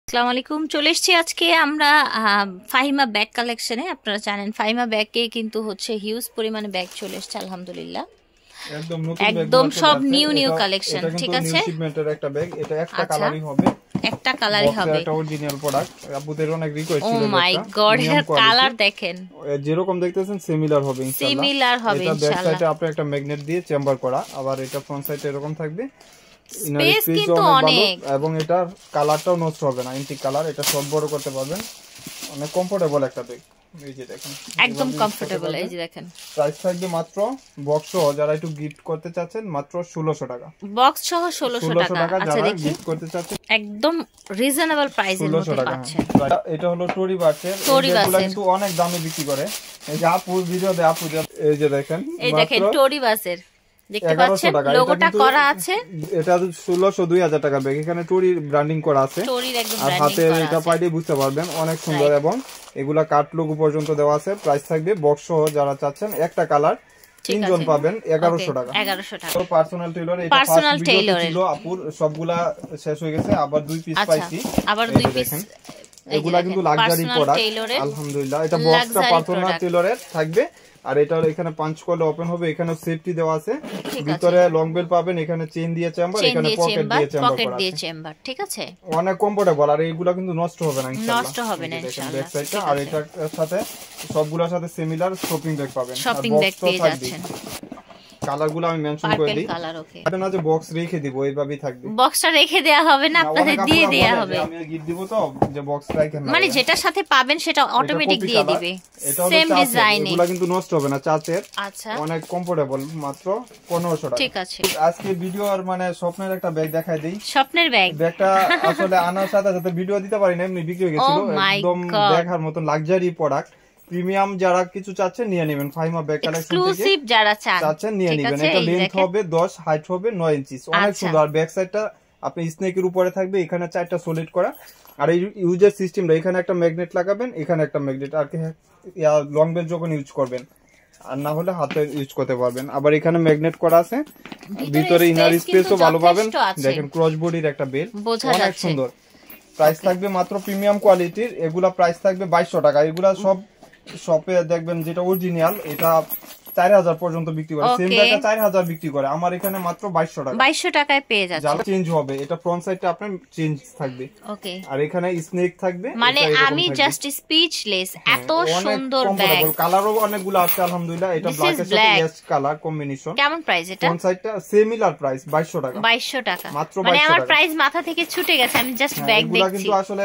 আসসালামু আলাইকুম। চলে এসেছি আজকে আমরা ফাহিমা ব্যাগ কালেকশনে। আপনারা জানেন ফাহিমা ব্যাগে কিন্তু হচ্ছে হিউজ পরিমাণে ব্যাগ চলে এসেছে আলহামদুলিল্লাহ। একদম নতুন একদম ব্যাগগুলো সব চলে নিউ আসছে। নিউ এটা কালেকশন, এটা ঠিক কিন্তু আছে? নিউ শিপমেন্টের একটা ব্যাগ। এটা একটা আচ্ছা, কালারই হবে, একটা কালারই হবে। এটা অরিজিনাল প্রোডাক্ট। আপুদের অনেক রিকোয়েস্ট ও ছিল মাই ব্যাগটা গড, প্রিমিয়াম এর কোয়ালিটি। কালার দেখেন, যেরকম দেখতেছেন সিমিলার হবে ইনশাআল্লাহ। সিমিলার হবে এটা ব্যাক ইনশাআল্লাহ। সাইডে আপনি একটা ম্যাগনেট দিয়ে চেম্বার করা, আবার এটা ফ্রন্ট সাইডে এরকম থাকবে। ইনার স্পেস স্পেস কিন্তু অনেক ভালো অনেক, এবং এটার কালারটাও নষ্ট হবে না। এন্টিক কালার, এটা শর্ট বড় করতে পারবেন। অনেক কমফোর্টেবল একটা ব্যাগ। এই যে দেখেন, একদম কমফোর্টেবল। এই যে দেখেন, প্রাইস থাকবে মাত্র বক্স সহ, যারা একটু গিফট করতে চাচ্ছেন মাত্র 1600 টাকা। বক্স সহ 1600 টাকা। আচ্ছা যারা দেখি, গিফট করতে চাচ্ছেন একদম রিজনেবল প্রাইসের 1600 মধ্যে টাকা। পাচ্ছেন। এটা হলো টরি বাক্সের। এগুলো কিন্তু অনেক দামে বিক্রি করে। এই যে আপু ভিডিও দেয়, আপু এই যে দেখেন, এই দেখেন টোরি বাসের, দেখতে পাচ্ছেন 1100 টাকা। লোগোটা করা আছে। এটা 1600 2000 টাকা ব্যাগ। এখানে টরি ব্র্যান্ডিং করা আছে, টোরির একদম আর ব্র্যান্ডিং হাতে করা এটা আছে। পাইলে বুঝতে পারবেন অনেক সুন্দর। এবং এগুলা কাট লোগো পর্যন্ত দেওয়া আছে। প্রাইস থাকবে বক্স সহ, যারা চাচ্ছেন একটা কালার তিনজন পাবেন 1100 টাকা। 1100 টাকা। পার্সোনাল টেইলর, এটা পার্সোনাল ফার্স্ট ভিডিওতে টেইলরের ছিল আপুর, সবগুলা শেষ হয়ে গেছে, আবার 2 পিস আচ্ছা, পাইছি। আবার এই 2 যে পিস। দেখেন, এগুলা কিন্তু লাক্সারি প্রোডাক্ট আলহামদুলিল্লাহ। এটা বক্সটা পার্সোনাল টেইলরের থাকবে, আর এটা এখানে পাঁচ করলে ওপেন হবে। এখানে সেফটি দেওয়া আছে, ভিতরে লং বেল পাবেন, এখানে চেইন দিয়ে চেম্বার, এখানে পকেট দিয়ে চেম্বার করা আছে। ঠিক আছে, অনেক কমফোর্টেবল। আর এইগুলা কিন্তু নষ্ট হবে না ইনশাআল্লাহ, নষ্ট হবে না ইনশাআল্লাহ। ব্যাক সাইডটা, আর এটার সাথে সবগুলোর সাথে সিমিলার শপিং ব্যাগ পাবেন। শপিং ব্যাগ পেয়ে যাচ্ছেন। কালারগুলো আমি মেনশন করে দিই, কালার ওকে। এটা না যে বক্স রেখে দিব, এইভাবেই থাকবে। বক্সটা রেখে দেয়া হবে না, আপনাদের দিয়ে দেয়া হবে। আমি গিফট দিব তো, যে বক্স রাখেন না, মানে যেটার সাথে পাবেন সেটা অটোমেটিক দিয়ে দিবে, সেম ডিজাইনে। এগুলা কিন্তু নষ্ট হবে না, চাচের। আচ্ছা, অনেক কমফোর্টেবল, মাত্র 1500 টাকা। ঠিক আছে। আজকে ভিডিও আর মানে স্বপ্নের একটা ব্যাগ দেখাই দেই। স্বপ্নের ব্যাগ, ব্যাগটা আসলে আনার সাথে সাথে ভিডিও দিতে পারি না, এমনি বিক্রি হয়ে গেছিল। একদম দেখার মতন লাক্সারি প্রোডাক্ট। প্রিমিয়াম যারা কিছু চাচ্ছেন নিয়ে নেবেন, ফাহিমা ব্যাগ কালেকশন থেকে এক্সক্লুসিভ যারা চাচ্ছেন নিয়ে নেবেন। এটা লেন্থ হবে 10, হাইট হবে 9 ইঞ্চি। অনেক সুন্দর। আর ব্যাক সাইডটা আপনি স্নেকের উপরে থাকবে, এখানে 4টা সলিড করা। আর এই ইউজার সিস্টেমটা, এখানে একটা ম্যাগনেট লাগাবেন, এখানে একটা ম্যাগনেট, আর কি লং বেল যখন ইউজ করবেন, আর না হলে হাতে ইউজ করতে পারবেন। আবার এখানে ম্যাগনেট করা আছে, ভিতরে ইনার স্পেসও ভালো পাবেন। দেখেন ক্রস বডির একটা বেল, অনেক সুন্দর। প্রাইস থাকবে মাত্র প্রিমিয়াম কোয়ালিটির। এগুলা প্রাইস থাকবে 2200 টাকা। এগুলা সব শপে দেখবেন যেটা অরিজিনাল, এটা 4000 পর্যন্ত বিক্রি করে। সেম ব্যাগটা 4000 বিক্রি করে, আমার এখানে মাত্র 2200 টাকা। 2200 টাকায় পেয়ে যাচ্ছে। যা চেঞ্জ হবে, এটা ফ্রন্ট সাইডটা আপনার চেঞ্জ থাকবে। ওকে, আর এখানে স্নেক থাকবে। মানে আমি জাস্ট স্পিচলেস, এত সুন্দর ব্যাগ। কালারও অনেকগুলো আছে আলহামদুলিল্লাহ। এটা ব্ল্যাক এর সাথে অ্যাশ কালার কম্বিনেশন। কেমন প্রাইস এটা? ফ্রন্ট সাইডটা সিমিলার প্রাইস 2200 টাকা। 2200 টাকা মাত্র। মানে আমার প্রাইস মাথা থেকে ছুটে গেছে, আমি জাস্ট ব্যাগ দেখছি। কিন্তু আসলে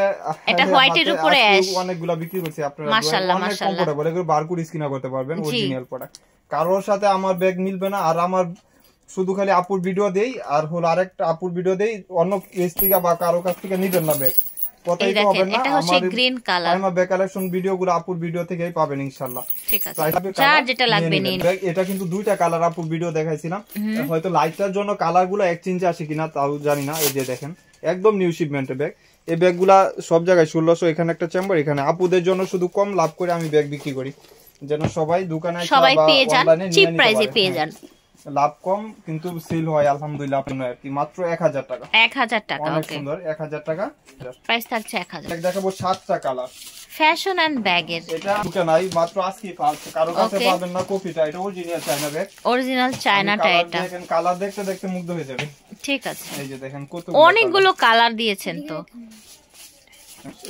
এটা হোয়াইটের উপরে অ্যাশ, অনেকগুলো বিক্রি করছি আপনারা। মাশাআল্লাহ অনেক মাশাআল্লাহ। কমফোর্টেবল, এগুলো বারকোড স্ক্যান করতে পারবেন, অরিজিনাল প্রোডাক্ট। কারোর সাথে আমার ব্যাগ মিলবে না। আর আমার শুধু খালি আপুর ভিডিও দেই, আর হলো আরেকটা আপুর ভিডিও দেই, অন্য পেজ থেকে বা কারো কাছ থেকে নিবেন না ব্যাগ, কথাই তো হবে না। এটা হচ্ছে গ্রিন কালার। আমার ব্যাগ কালেকশন ভিডিওগুলো আপুর ভিডিও থেকেই পাবেন ইনশাআল্লাহ। ঠিক আছে, যার যেটা লাগবে নিন। এটা কিন্তু দুইটা কালার আপুর ভিডিও দেখাইছিলাম, হয়তো লাইটটার জন্য কালারগুলো এক্সচেঞ্জ আসে কিনা তাও জানি না। এই যে দেখেন, একদম নিউ শিপমেন্টের ব্যাগ। এই ব্যাগগুলা সব জায়গায় 1600। এখানে একটা চেম্বার, এখানে আপুদের জন্য শুধু কম লাভ করে আমি ব্যাগ বিক্রি করি, যেন সবাই দোকানে সবাই পেয়ে যান, চিপ প্রাইসে পেয়ে যান। লাভ কম কিন্তু সেল হয় আলহামদুলিল্লাহ। আপনার আর কি মাত্র 1000 টাকা। 1000 টাকা, অনেক ওকে, সুন্দর। 1000 টাকা প্রাইস থাকছে 1000। দেখাবো 7টা কালার ফ্যাশন এন্ড ব্যাগের। এটা দুটো নাই, মাত্র আজকে কারো কাছে পাবেন না। কপিটা এটা অরিজিনাল চায়না ব্যাগ, অরিজিনাল চায়নাটা। এটা দেখেন, কালার দেখতে দেখতে মুগ্ধ হয়ে যাবে। ঠিক আছে, এই যে দেখেন কত অনেকগুলো কালার দিয়েছেন তো।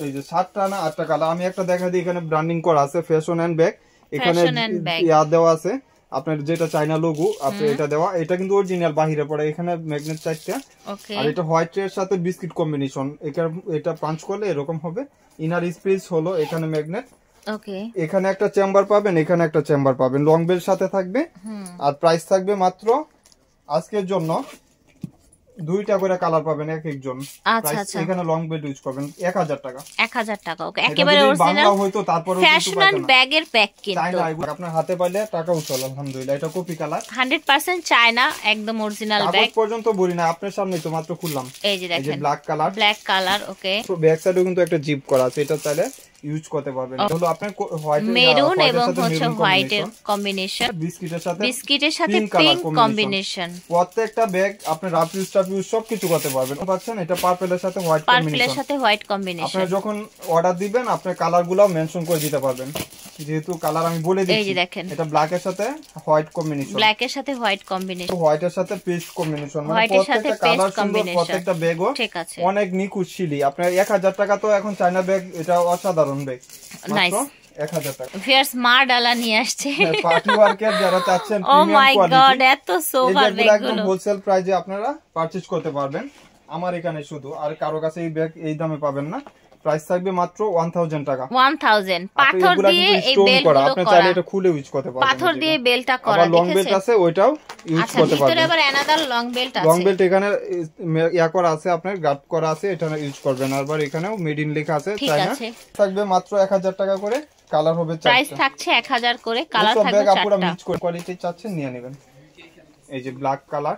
এই যে 7টা না 8টা কালার। আমি একটা দেখা দিই, এখানে ব্র্যান্ডিং করা আছে ফ্যাশন এন্ড ব্যাগ। এখানে ইয়া দেওয়া আছে আপনার, যেটা চায়না লোগো আপনি এটা দেওয়া। এটা কিন্তু অরিজিনাল বাহিরে পড়ে। এখানে ম্যাগনেট 4টা, আর এটা হোয়াইট এর সাথে বিস্কিট কম্বিনেশন। এটা পাঞ্চ করলে এরকম হবে। ইনার স্পেস হলো এখানে ম্যাগনেট। ওকে, এখানে একটা চেম্বার পাবেন, এখানে একটা চেম্বার পাবেন, লং বেল সাথে থাকবে। আর প্রাইস থাকবে মাত্র আজকের জন্য 2টা করে কালার পাবেন এক একজন। আচ্ছা আচ্ছা, এখানে লং বেল ইউজ করবেন 1000 টাকা। 1000 টাকা, ওকে, একেবারে অরিজিনাল হয়তো। তারপরে ফ্যাশন এন্ড ব্যাগের প্যাক কিন্তু আপনার হাতে পাইলে টাকা উঠল আলহামদুলিল্লাহ। এটা কপি কালার, 100% চায়না, একদম অরিজিনাল ব্যাগ। পর্যন্ত বলি না, আপনার সামনেই তো মাত্র খুললাম। এই যে দেখেন, ব্ল্যাক কালার, ব্ল্যাক কালার, ওকে। ব্যাক সাইডেও কিন্তু একটা জিপ করা আছে, এটা চাইলে ইউজ করতে পারবেন। হলো আপনার হোয়াইট মেরুন এবং হচ্ছে হোয়াইটের কম্বিনেশন, বিস্কিটের সাথে পিঙ্ক কম্বিনেশন। প্রত্যেকটা ব্যাগ আপনি রাফ ইউজ সবকিছু করতে পারবেন। পাচ্ছেন এটা পার্পলের সাথে হোয়াইট কম্বিনেশন। আপনারা যখন অর্ডার দিবেন আপনি কালারগুলো মেনশন করে দিতে পারবেন, যেহেতু কালার আমি বলে দিচ্ছি। এই যে দেখেন এটা ব্ল্যাক এর সাথে হোয়াইট কম্বিনেশন, হোয়াইটের সাথে পেস্ট কম্বিনেশন, মানে প্রত্যেকটা কালার সুন্দর, প্রত্যেকটা ব্যাগও অনেক নিখুঁত শিলি। আপনার 1000 টাকা তো এখন চায়না ব্যাগ, এটা অসাধারণ ব্যাগ, নাইস 1000 টাকা। ফিয়ার্স মা ডালা নিয়ে আসছে পার্টি ওয়ার্কের যারা চাচ্ছেন ও মাই গড এত সোবার ব্যাগগুলো একদম হোলসেল প্রাইসে আপনারা পারচেজ করতে পারবেন আমার এখানে শুধু, আর কারো কাছে এই ব্যাগ এই দামে পাবেন না। প্রাইস থাকবে মাত্র 1000 টাকা। 1000 পাথর দিয়ে এই বেলগুলো করা, আপনি চাইলে এটা খুলে ইউজ করতে পারবেন। পাথর দিয়ে বেলটা করা, আবার লং বেল্ট আছে ওইটাও ইউজ করতে পারবেন। ভিতরে আবার অ্যানাদার লং বেল্ট আছে, লং বেল্ট এখানে ইয়া করা আছে, আপনার গার্ড করা আছে, এটা ইউজ করবেন। আবার এখানেও মেড ইন লেখা আছে, চায়না। থাকবে মাত্র 1000 টাকা করে, কালার হবে 4টা, প্রাইস থাকছে 1000 করে, কালার থাকবে 4টা। পুরো মিক্স করে কোয়ালিটি চাচ্ছেন নিয়ে নেবেন। এই যে ব্ল্যাক কালার,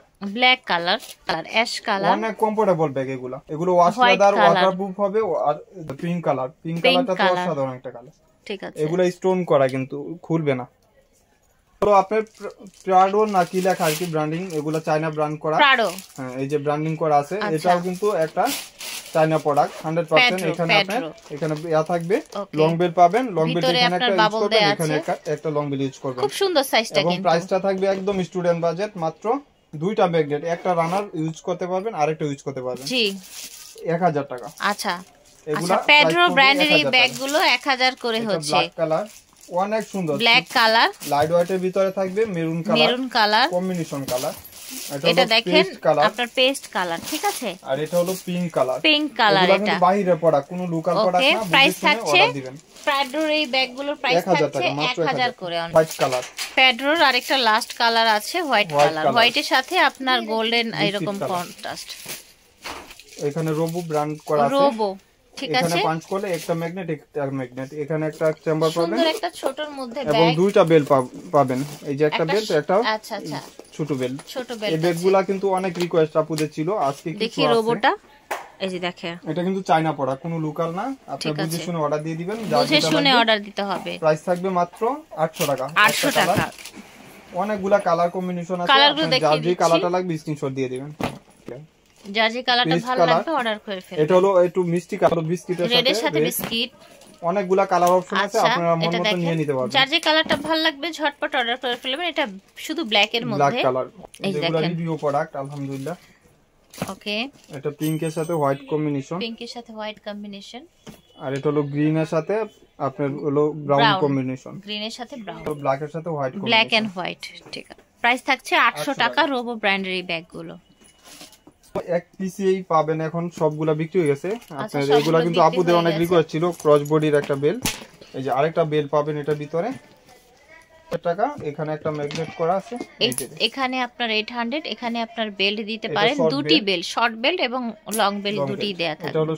অ্যাশ কালার, অনেক কমফোর্টেবল ব্যাগ এগুলো ওয়াশ লেদার, ওয়াটারপ্রুফ হবে। আর পিঙ্ক কালারটা তো অসাধারণ একটা কালার, ঠিক আছে। এগুলো স্টোন করা, কিন্তু খুলবে না। তো আপনার প্রাডো না কি লেখা আর কি ব্র্যান্ডিং, এগুলো চায়না ব্র্যান্ড করা। প্রাডো, হ্যাঁ এই যে ব্র্যান্ডিং করা আছে, এটাও কিন্তু একটা চায়না প্রোডাক্ট 100%। এখানে আপনার এখানে ইয়া থাকবে, লং বেল পাবেন, লং বেল এখানে একটা ইউজ করবেন, এখানে একটা লং বেল ইউজ করবেন। খুব সুন্দর সাইজটা, কিন্তু প্রাইসটা থাকবে একদম স্টুডেন্ট বাজেট, মাত্র 2টা ম্যাগনেট, একটা রানার ইউজ করতে পারবেন, আরেকটা ইউজ করতে পারবেন। জি 1000 টাকা। আচ্ছা এগুলা পেড্রো ব্র্যান্ডের এই ব্যাগগুলো 1000 করে হচ্ছে। ব্ল্যাক কালার অনেক সুন্দর, ব্ল্যাক কালার, লাইট হোয়াইটের ভিতরে থাকবে মেরুন কালার কম্বিনেশন কালার। এটা দেখেন আপনার পেস্ট কালার, ঠিক আছে। আর এটা হলো পিঙ্ক কালার, এটা বাইরের প্রোডাক্ট, কোনো লোকাল প্রোডাক্ট না। প্রাইস থাকছে প্যাড্রোর এই ব্যাগগুলোর প্রাইস থাকছে 1000 করে। হোয়াইট কালার, প্যাড্রোর আরেকটা লাস্ট কালার আছে হোয়াইট কালার, হোয়াইটের সাথে আপনার গোল্ডেন এরকম কন্ট্রাস্ট। এখানে রোবো ব্র্যান্ড করা আছে, রোবো, ঠিক আছে। এখানে পাঁচ করলে একটা ম্যাগনেট, এখানে একটা চেম্বার পাবেন, সুন্দর একটা ছোটর মধ্যে ব্যাগ, এবং 2টা বেল পাবেন। এই যে একটা বেল, একটা আচ্ছা ছোট বেল। এই ব্যাগগুলা কিন্তু অনেক রিকোয়েস্ট আপুদের ছিল, আজকে কিছু দেখি রোবোটা। এই যে দেখেন, এটা কিন্তু চায়না প্রোডাক্ট, কোনো লোকাল না। আপনি বুঝে শুনে অর্ডার দিয়ে দিবেন, বুঝে শুনে অর্ডার দিতে হবে। প্রাইস থাকবে মাত্র 800 টাকা। 800 টাকা। অনেকগুলা কালার কম্বিনেশন আছে, যার যে কালারটা লাগবে স্ক্রিনশট দিয়ে দিবেন। যার যে কালারটা ভালো লাগবে অর্ডার করে ফেলবেন। এটা হলো একটু মিষ্টি কালার, বিস্কিটের সাথে বিস্কিট, অনেকগুলা কালার অপশন আছে, আপনারা মন মতো নিয়ে নিতে পারবেন। যার যে কালারটা ভালো লাগবে ঝটপট অর্ডার করে ফেলবেন। এটা শুধু ব্ল্যাক এর মধ্যে, ব্ল্যাক কালার। এগুলা রিভিউ প্রোডাক্ট আলহামদুলিল্লাহ। ওকে, এটা পিঙ্কের সাথে হোয়াইট কম্বিনেশন, আর এটা হলো গ্রিন এর সাথে আপনার হলো ব্রাউন কম্বিনেশন, গ্রিনের সাথে ব্রাউন, তো ব্ল্যাক এর সাথে white combination, black and white, ঠিক আছে। প্রাইস থাকছে 800 টাকা। রোবো ব্র্যান্ডের এই ব্যাগগুলো এক পিসেই পাবেন, এখন সবগুলা বিক্রি হয়ে গেছে। আপনার এগুলা কিন্তু আপুদের অনেক রিকোয়েস্ট ছিল, ক্রস বডির একটা বেল। এই যে আরেকটা বেল পাবেন এটার ভিতরে, টাকা। এখানে একটা ম্যাগনেট করা আছে, এখানে আপনার 800, এখানে আপনার বেল্ট দিতে পারেন, দুটি বেল্ট, শর্ট বেল্ট এবং লং বেল্ট দুটিই দেয়া থাকে। এটা হলো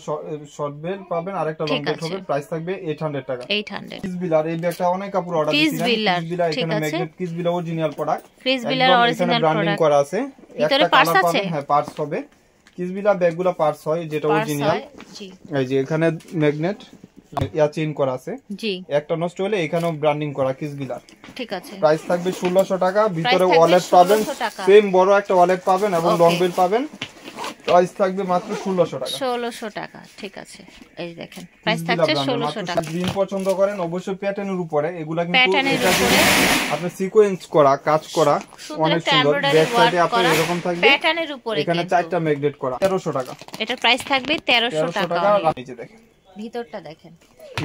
শর্ট বেল্ট পাবেন, আরেকটা লং বেল্ট হবে। প্রাইস থাকবে 800 টাকা। 800। কিসবিলার এই ব্যাগটা অনেক কাপড় অর্ডার দিয়েছিলেন, কিসবিলার এখানে ম্যাগনেট, কিসবিলার অরিজিনাল প্রোডাক্ট, কিসবিলার অরিজিনাল ব্র্যান্ডিং করা আছে। ভিতরে পার্টস আছে, হ্যাঁ পার্টস হবে। কিসবিলার ব্যাগগুলো পার্টস হয়, যেটা অরিজিনাল। জি এই যে এখানে ম্যাগনেট ইয়া চেইন করা আছে, জি একটা নষ্ট হলে এখানেও ব্র্যান্ডিং করা কিসবিলার, ঠিক আছে। প্রাইস থাকবে 1600 টাকা। ভিতরে ওয়ালেট পাবেন, সেম বড় একটা ওয়ালেট পাবেন এবং লং বেল পাবেন। প্রাইস থাকবে মাত্র 1600 টাকা। 1600 টাকা, ঠিক আছে। এই দেখেন প্রাইস থাকছে 1600 টাকা। গ্রিন পছন্দ করেন অবশ্যই প্যাটার্নের উপরে, এগুলা কিন্তু এটা আপনি সিকোয়েন্স করা, কাজ করা, অনেক সুন্দর। ব্যাক সাইডে আপনার এরকম থাকবে প্যাটার্নের উপরে, এখানে 4টা ম্যাগনেট করা, 1300 টাকা। এটা প্রাইস থাকবে 1300 টাকা। এই যে দেখেন ভিতরটা দেখেন,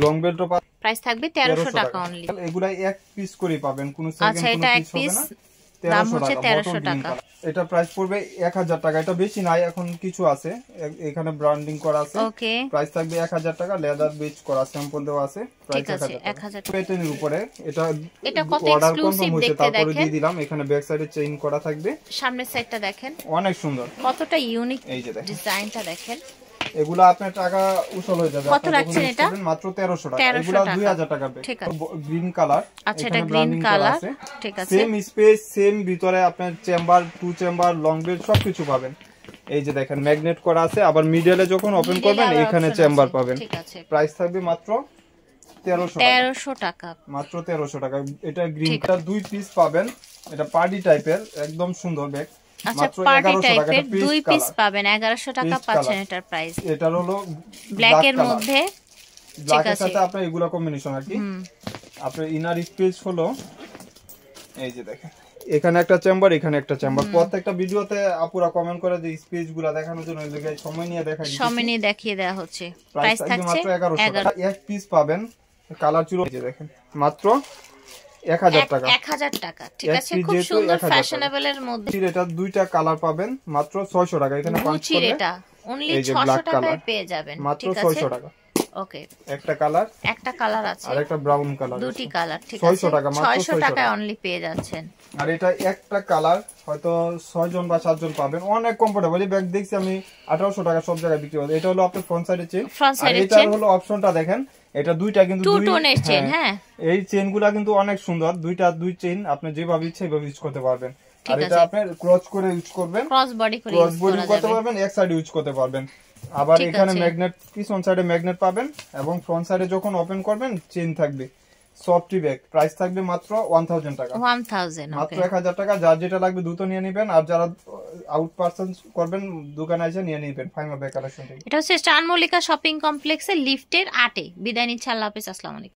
লং বেল্ট প্রাইস থাকবে 1300 টাকা অনলি। এগুলাই এক পিস করে পাবেন, কোন সেকেন্ড কোনো পিস হবে না। দাম হচ্ছে 1300 টাকা। এটা প্রাইস পড়বে 1000 টাকা। এটা বেশি নাই, এখন কিছু আছে, এখানে ব্র্যান্ডিং করা আছে। ওকে, প্রাইস থাকবে 1000 টাকা। লেদার বেচ করা স্যাম্পল দেওয়া আছে, প্রাইস 1000 টাকা। প্যাটার্নের উপরে এটা কত এক্সক্লুসিভ দেখতে দেখেন, দিয়ে দিলাম। এখানে ব্যাক সাইডে চেইন করা থাকবে, সামনের সাইডটা দেখেন অনেক সুন্দর, কতটা ইউনিক। এই যে দেখেন ডিজাইনটা দেখেন। এগুলা আপনার টাকা উসল হয়ে যাবে। কত রাখছেন এটা? মাত্র 1300 টাকা। এগুলা 2000 টাকা ব্যাগ। গ্রিন কালার, আচ্ছা এটা গ্রিন কালার, ঠিক আছে। সেম স্পেস, সেম ভিতরে আপনার chamber, two chamber, long bell সবকিছু পাবেন। এই যে দেখেন ম্যাগনেট করা আছে, আবার মিডলে যখন ওপেন করবেন এখানে চেম্বার পাবেন। ঠিক আছে, প্রাইস থাকবে মাত্র 1300 টাকা, মাত্র 1300 টাকা। এটা গ্রিনটা 2 পিস পাবেন, এটা পার্টি টাইপের একদম সুন্দর ব্যাগ। আচ্ছা, পার্টি টাইপের 2 পিস পাবেন, 1100 টাকা পাচ্ছেন এটার প্রাইস। এটার হলো ব্ল্যাক এর মধ্যে, ব্ল্যাকের সাথে আপনার এগুলা কম্বিনেশন আর কি। আপনার ইনার স্পেস হলো এই যে দেখেন, এখানে একটা চেম্বার, এখানে একটা চেম্বার। প্রত্যেকটা ভিডিওতে আপুরা কমেন্ট করে যে স্পেস গুলা দেখানোর জন্য এই জায়গায় সময় নিয়ে দেখিয়ে দেওয়া হচ্ছে। প্রাইস থাকছে মাত্র 1100 টাকা। এক পিস পাবেন কালার চুড়ো, এই যে দেখেন মাত্র 1000 টাকা। 1000 টাকা, ঠিক আছে, খুব সুন্দর ফ্যাশনেবল এর মধ্যে। এটা দুইটা কালার পাবেন মাত্র 600 টাকা। এখানে পাঁচ করে এটা অনলি 600 টাকায় পেয়ে যাবেন, মাত্র 600 টাকা। ওকে, একটা কালার আছে আর একটা ব্রাউন কালার, দুটি কালার, ঠিক আছে, 600 টাকা, মাত্র 600 টাকায় অনলি পেয়ে যাচ্ছেন। আর এটা একটা কালার হয়তো 6 জন বা 7 জন পাবেন, অনেক কমফোর্টেবল। এই ব্যাগ দেখছি আমি 1800 টাকা সব জায়গায় বিক্রি হয়। এটা হলো আপনার ফ্রন্ট সাইডের চেন, আর এটা হলো অপশনটা দেখেন, এটা দুইটা কিন্তু টু টোনের চেন। হ্যাঁ, এই চেনগুলা কিন্তু অনেক সুন্দর, দুই চেন আপনি যেভাবে ইচ্ছে সেভাবে ইউজ করতে পারবেন। আর এটা আপনি ক্রস করে ইউজ করবেন, ক্রস বডি করতে পারবেন, এক সাইড ইউজ করতে পারবেন। আবার এখানে ম্যাগনেট, পিছন সাইডে ম্যাগনেট পাবেন, এবং ফ্রন্ট সাইডে যখন ওপেন করবেন চেন থাকবে। সফটি ব্যাগ, প্রাইস থাকবে মাত্র 1000 টাকা, 1000, মাত্র 1000 টাকা। যার যেটা লাগবে দ্রুত নিয়ে নেবেন, আর যারা আউট পার্সন করবেন দোকানে এসে নিয়ে নেবেন ফাইমা ব্যাগ কালেকশন থেকে। এটা হচ্ছে স্টার মল্লিকা শপিং কমপ্লেক্সের লিফটের 8 এ। বিদায় নিচ্ছি, আল্লাহ হাফেজ, আসসালামু আলাইকুম।